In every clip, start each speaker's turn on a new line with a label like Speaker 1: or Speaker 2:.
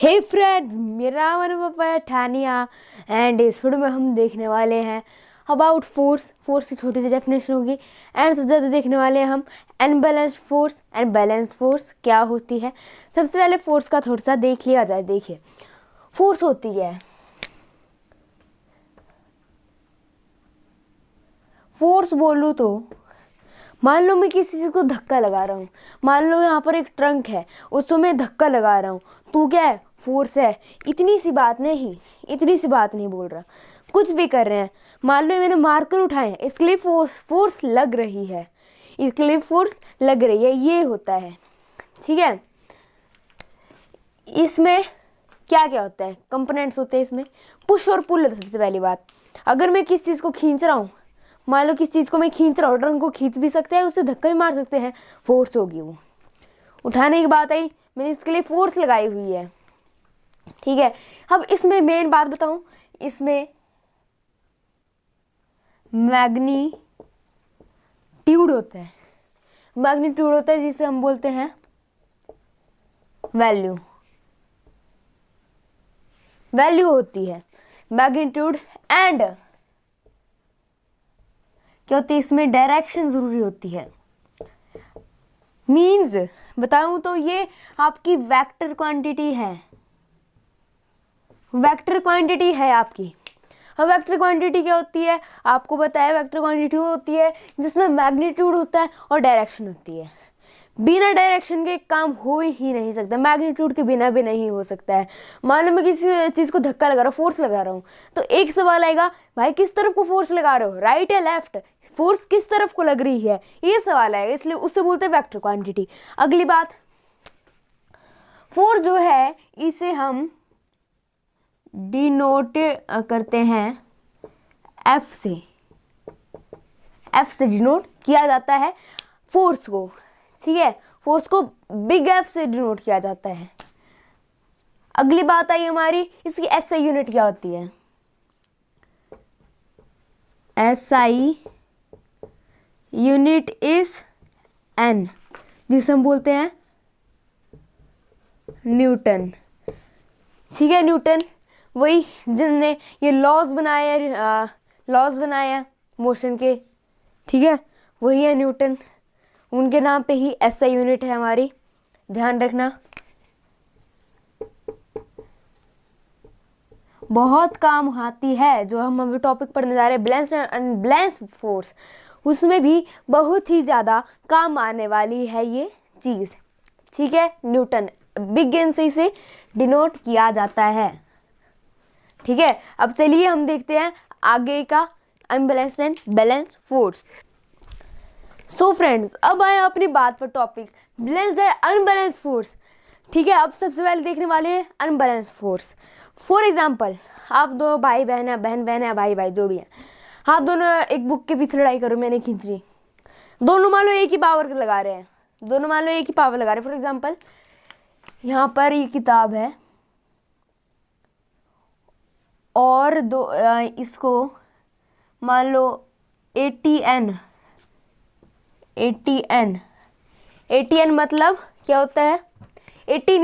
Speaker 1: हे friends, मेरा नाम है ठानिया एंड इस वीडियो में हम देखने वाले हैं अबाउट फोर्स की छोटी सी डेफिनेशन होगी। एंड सबसे ज़्यादा देखने वाले हैं हम unbalanced force and balanced force क्या होती है। सबसे पहले फोर्स का थोड़ा सा देख लिया जाए। देखिए, फोर्स होती है, फोर्स बोलूँ तो मान लो मैं किसी चीज़ को धक्का लगा रहा हूँ। मान लो यहाँ पर एक ट्रंक है, उसको मैं धक्का लगा रहा हूँ, तो क्या है, फोर्स है। इतनी सी बात नहीं बोल रहा, कुछ भी कर रहे हैं। मान लो मैंने मार्कर उठाए हैं, इसके लिए फोर्स लग रही है, इसके लिए फोर्स लग रही है, ये होता है। ठीक है, इसमें क्या क्या होता है, कंपोनेंट्स होते हैं इसमें। पुश और पुल होता है। सबसे पहली बात, अगर मैं किस चीज़ को खींच रहा हूँ, मान लो किस चीज़ को मैं खींच रहा हूँ, ट्रंक को खींच भी सकते हैं, उससे धक्का भी मार सकते हैं, फोर्स होगी वो। उठाने की बात आई, मैंने इसके लिए फोर्स लगाई हुई है। ठीक है, अब इसमें मेन बात बताऊं, इसमें मैग्नीट्यूड होता है। मैग्नीट्यूड होता है जिसे हम बोलते हैं वैल्यू। वैल्यू होती है मैग्नीट्यूड। एंड क्या होती है, इसमें डायरेक्शन जरूरी होती है। मीन्स बताऊं तो ये आपकी वेक्टर क्वांटिटी है, वेक्टर क्वांटिटी है आपकी। अब वेक्टर क्वांटिटी क्या होती है, आपको बताया, वेक्टर क्वांटिटी होती है जिसमें मैग्नीट्यूड होता है और डायरेक्शन होती है। बिना डायरेक्शन के काम हो ही नहीं सकता, मैग्नीट्यूड के बिना भी नहीं हो सकता है। मान लो मैं किसी चीज़ को धक्का लगा रहा हूँ, फोर्स लगा रहा हूँ, तो एक सवाल आएगा, भाई किस तरफ को फोर्स लगा रहे हो, राइट या लेफ्ट, फोर्स किस तरफ को लग रही है, ये सवाल आएगा, इसलिए उससे बोलते हैं वेक्टर क्वांटिटी। अगली बात, फोर्स जो है इसे हम डिनोट करते हैं एफ से डिनोट किया जाता है फोर्स को। ठीक है, फोर्स को बिग एफ से डिनोट किया जाता है। अगली बात आई हमारी, इसकी एसआई यूनिट क्या होती है। एसआई यूनिट इज एन, जिसे हम बोलते हैं न्यूटन। ठीक है, न्यूटन वही जिन्होंने ये लॉज बनाए मोशन के। ठीक है, वही है न्यूटन, उनके नाम पे ही एसआई यूनिट है हमारी, ध्यान रखना। बहुत काम आती है, जो हम अभी टॉपिक पढ़ने जा रहे हैं बैलेंस्ड एंड अनबैलेंस्ड फोर्स, उसमें भी बहुत ही ज़्यादा काम आने वाली है ये चीज़। ठीक है, न्यूटन बिग एन से इसे डिनोट किया जाता है। ठीक है, अब चलिए हम देखते हैं आगे का unbalanced and balanced force. So friends, अब आए अपनी बात पर, topic balanced and unbalanced force. ठीक है, अब सबसे पहले देखने वाले हैं अनबैलेंस्ड फोर्स। फॉर एग्जाम्पल, आप दो भाई बहन है, बहन बहन है, भाई भाई जो भी है, आप दोनों एक बुक के पीछे लड़ाई करो, मैंने खींच रही, दोनों मान लो एक ही पावर लगा रहे हैं, दोनों मान लो एक ही पावर लगा रहे हैं। फॉर एग्जाम्पल, यहाँ पर ये किताब है और इसको मान लो 80N मतलब क्या होता है, 80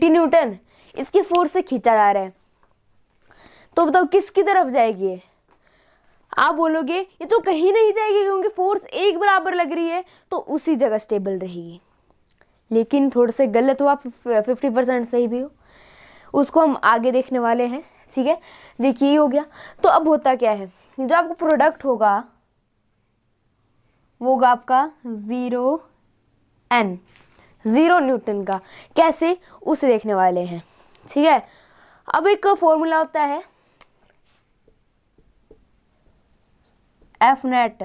Speaker 1: न्यूटन। इसके फोर्स से खींचा जा रहा है, तो बताओ किसकी तरफ जाएगी ये? आप बोलोगे ये तो कहीं नहीं जाएगी, क्योंकि फोर्स एक बराबर लग रही है, तो उसी जगह स्टेबल रहेगी। लेकिन थोड़े से गलत हो आप, 50% सही भी हो, उसको हम आगे देखने वाले हैं। ठीक है, देखिए ये हो गया। तो अब होता क्या है, जो आपको प्रोडक्ट होगा वो होगा आपका 0 न्यूटन का। कैसे, उसे देखने वाले हैं। ठीक है, अब एक फॉर्मूला होता है एफ नेट,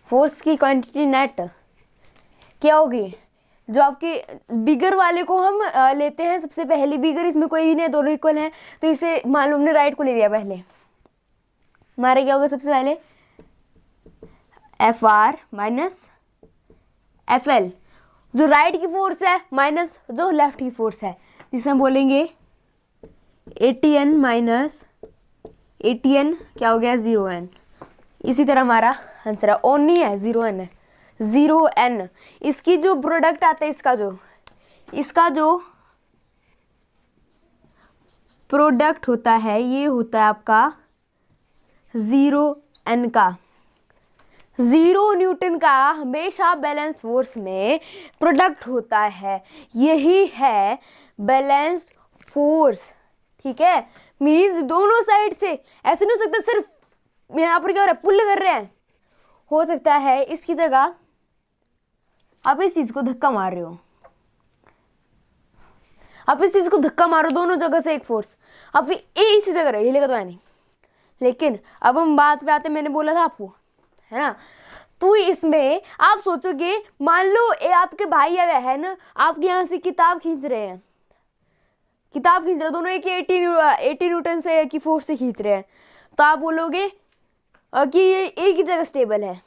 Speaker 1: फोर्स की क्वांटिटी नेट क्या होगी, जो आपके बिगर वाले को हम लेते हैं सबसे पहले। बिगर इसमें कोई भी नहीं है, दोनों इक्वल हैं, तो इसे मान लो हमने राइट को ले लिया पहले, हमारे क्या होगा सबसे पहले F R minus F L, जो राइट की फोर्स है माइनस जो लेफ्ट की फोर्स है, जिसे हम बोलेंगे 80N माइनस 80N क्या हो गया 0N। इसी तरह हमारा आंसर है, ऑन नहीं है 0N है। 0n, इसकी जो प्रोडक्ट आता है, इसका जो प्रोडक्ट होता है ये होता है आपका 0n का। 0 न्यूटन का हमेशा बैलेंस फोर्स में प्रोडक्ट होता है, यही है बैलेंस फोर्स। ठीक है, मीन्स दोनों साइड से, ऐसे नहीं हो सकता सिर्फ यहाँ पर क्या हो रहा है, पुल कर रहे हैं, हो सकता है इसकी जगह आप इस चीज को धक्का मार रहे हो, आप इस चीज को धक्का मारो, दोनों जगह से एक फोर्स, अब इसी जगह रहे, हिलेगा तो है नहीं। लेकिन अब हम बात पे आते, मैंने बोला था आपको, है ना, तो इसमें आप सोचोगे, मान लो ये आपके भाई या बहन आपके यहाँ से किताब खींच रहे हैं, दोनों एक 80 न्यूटन से की फोर्स से खींच रहे हैं, तो आप बोलोगे कि ये एक ही जगह स्टेबल है,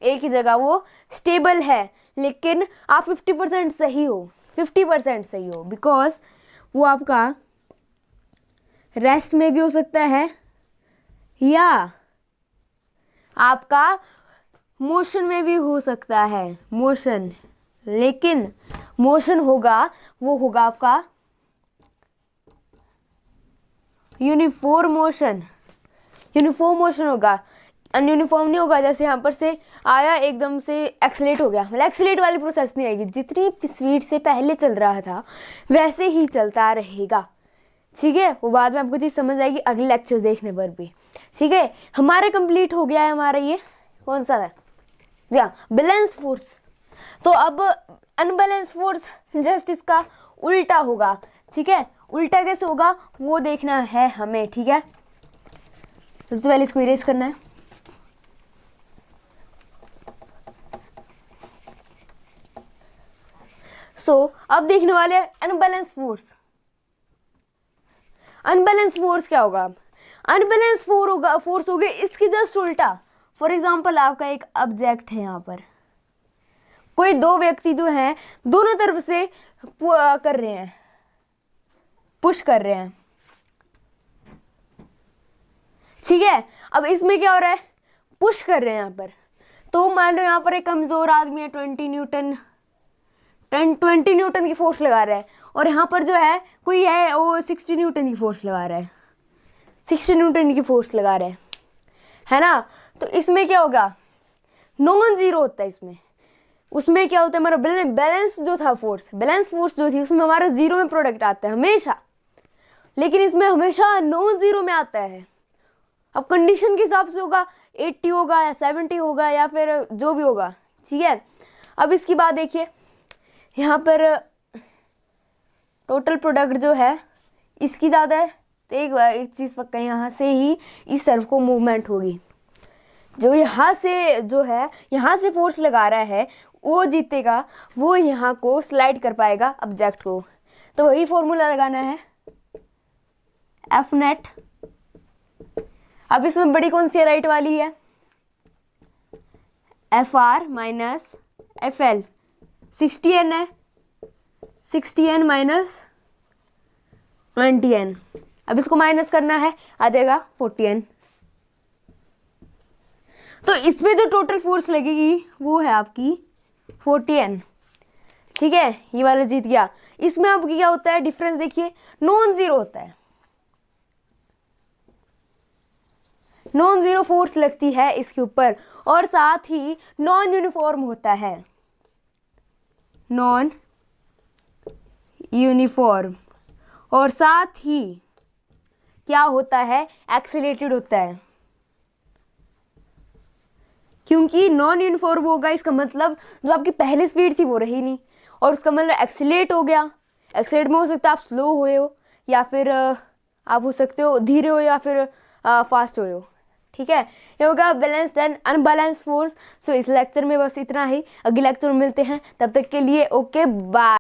Speaker 1: एक ही जगह वो स्टेबल है। लेकिन आप 50% सही हो, 50% सही हो, बिकॉज वो आपका रेस्ट में भी हो सकता है या आपका मोशन में भी हो सकता है, मोशन, लेकिन मोशन होगा वो होगा आपका यूनिफॉर्म मोशन होगा, अनयूनिफॉर्म नहीं होगा। जैसे यहाँ पर से आया एकदम से एक्सीलरेट हो गया, मतलब एक्सीलरेट वाली प्रोसेस नहीं आएगी, जितनी स्पीड से पहले चल रहा था वैसे ही चलता रहेगा। ठीक है, वो बाद में आपको चीज़ समझ आएगी अगले लेक्चर देखने पर भी। ठीक है, हमारा कंप्लीट हो गया है, हमारा ये कौन सा है, जी हाँ, बैलेंस फोर्स। तो अब अनबैलेंस फोर्स जस्ट इसका उल्टा होगा। ठीक है, उल्टा कैसे होगा वो देखना है हमें। ठीक है, सबसे पहले इसको इरेज करना है। अब देखने वाले हैं अनबैलेंस फोर्स। अनबैलेंस फोर्स क्या होगा, अनबैलेंस फोर्स होगा इसकी जस्ट उल्टा। फॉर एग्जाम्पल आपका एक ऑब्जेक्ट है, यहाँ पर कोई दो व्यक्ति जो हैं दोनों तरफ से कर रहे हैं, पुश कर रहे हैं। ठीक है, अब इसमें क्या हो रहा है, पुश कर रहे हैं यहाँ पर। तो मान लो यहाँ पर एक कमजोर आदमी है, 20 न्यूटन की फोर्स लगा रहा है, और यहाँ पर जो है कोई है वो 60 न्यूटन की फोर्स लगा रहा है, 60 न्यूटन की फोर्स लगा रहा है ना। तो इसमें क्या होगा, नॉन जीरो होता है इसमें। उसमें क्या होता है, हमारा बैलेंस जो था बैलेंस फोर्स जो थी उसमें हमारा जीरो में प्रोडक्ट आता है हमेशा, लेकिन इसमें हमेशा नॉन जीरो में आता है। अब कंडीशन के हिसाब से होगा, 80 होगा या 70 होगा या फिर जो भी होगा। ठीक है, अब इसकी बात देखिए, यहाँ पर टोटल प्रोडक्ट जो है इसकी ज़्यादा है, तो एक चीज़ पक्का, यहाँ से ही इस तरफ को मूवमेंट होगी। जो यहाँ से जो है यहाँ से फोर्स लगा रहा है वो जीतेगा, वो यहाँ को स्लाइड कर पाएगा ऑब्जेक्ट को। तो वही फॉर्मूला लगाना है, एफ नेट। अब इसमें बड़ी कौन सी राइट वाली है, F R minus F L, 60n है, 60n माइनस 20n। अब इसको माइनस करना है, आ जाएगा 40n। तो इसमें जो टोटल फोर्स लगेगी वो है आपकी 40n। ठीक है, ये वाला जीत गया। इसमें अब क्या होता है, डिफरेंस देखिए, नॉन जीरो होता है, नॉन जीरो फोर्स लगती है इसके ऊपर, और साथ ही नॉन यूनिफॉर्म होता है, नॉन यूनिफॉर्म, और साथ ही क्या होता है, एक्सीलरेटेड होता है। क्योंकि नॉन यूनिफॉर्म होगा, इसका मतलब जो आपकी पहली स्पीड थी वो रही नहीं, और उसका मतलब एक्सीलरेट हो गया। एक्सीलरेट में हो सकता है आप स्लो हुए हो, या फिर आप हो सकते हो धीरे हो, या फिर फास्ट हुए हो। ठीक है, ये होगा बैलेंस्ड एंड अनबैलेंस फोर्स। सो इस लेक्चर में बस इतना ही, अगले लेक्चर में मिलते हैं, तब तक के लिए ओके बाय।